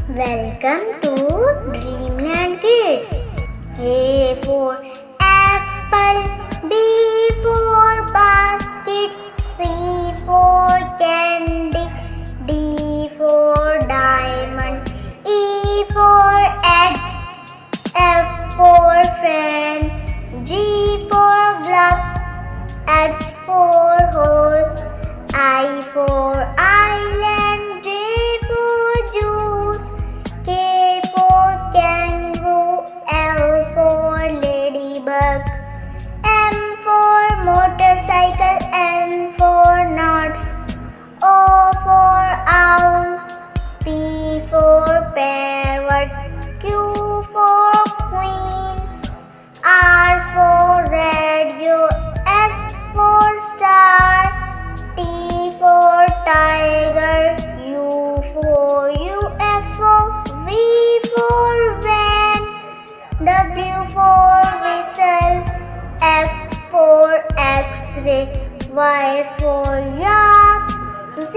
Welcome to Dreamland Kids. A for apple, B for basket, C for candy, D for diamond, E for egg, F for friend, G for gloves, H for horse, I for island, J for juice, K for kangaroo, L for ladybug, M for motorcycle, N for nuts, O for owl, P for parrot, Q for queen, R for radio, S for star, T for tiger, U for UFO, V for van, W for whistle, X for X-ray, Y for yak, Z